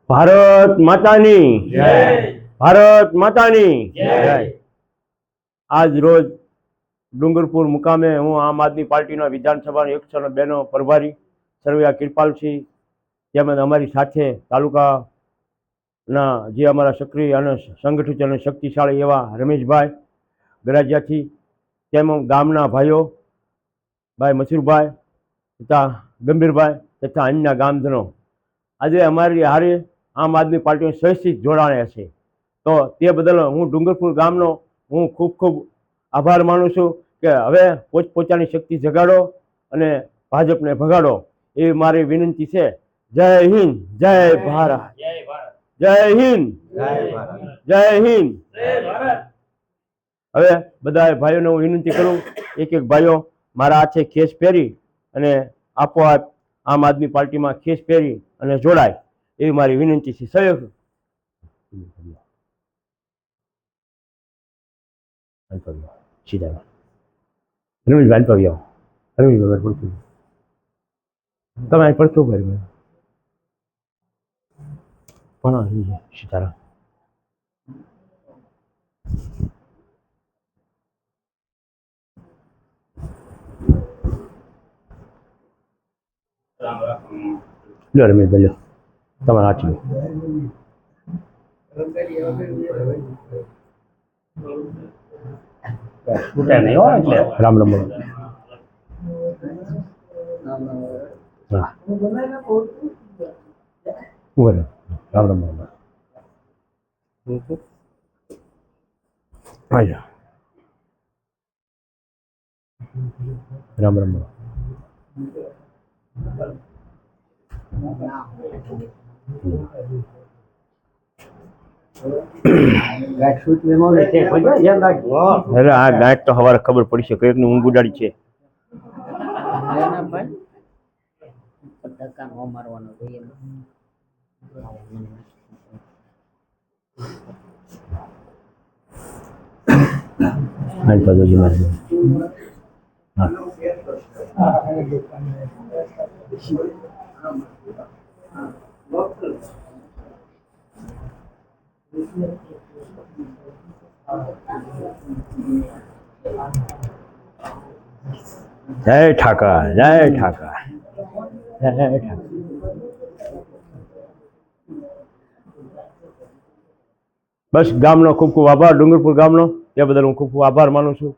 ભારત માતાની જય. ભારત માતાની જય. આજ રોજ ડુંગરપુર મુકામે હું આમ આદમી પાર્ટીના વિધાનસભાના 102 નો પ્રભારી સરવૈયા કિરપાલસિંહ તેમજ અમારી સાથે તાલુકાના જે અમારા સક્રિય અને સંગઠિત અને શક્તિશાળી એવા રમેશભાઈ ગરાજિયાથી તેમજ ગામના ભાઈઓ ભાઈ મસૂરભાઈ તથા ગંભીરભાઈ તથા અન્ય ગામજનો આજે અમારી હારે આમ આદમી પાર્ટીનું સ્વૈચ્છિક જોડાણ છે. તો તે બદલ હું ડુંગરપુર ગામનો હું ખૂબ ખૂબ આભાર માનું છું કે હવે પોતપોતાની શક્તિ જગાડો અને ભાજપને ભગાડો એવી મારી વિનંતી છે. જય હિન્દ, જય ભારત, જય હિન્દ, જય હિન્દ. હવે બધા ભાઈઓને હું વિનંતી કરું, એક એક ભાઈઓ મારા હાથે ખેસ પહેરી અને આપોઆપ આમ આદમી પાર્ટીમાં ખેસ પહેરી અને જોડાય એવી મારી વિનંતી છે. સહયોગ સીધા રમેશભાઈ તો આવો. રમેશભાઈ પડતું તમે પડતું ભરી પણ સીતારામ લો રમેશભાઈ લો તમારા હાથી રામ રામ હા રામ રામ રામ રામ આ ગાંઠ તો સવારે ખબર પડશે કઈક ની ઊંઘ ઉડાડી છે. જય ઠાકર, જય ઠાકર, જય ઠાકર. બસ ગામનો ખૂબ ખૂબ આભાર, ડુંગરપુર ગામનો તે બદલ હું ખૂબ ખૂબ આભાર માનું છું.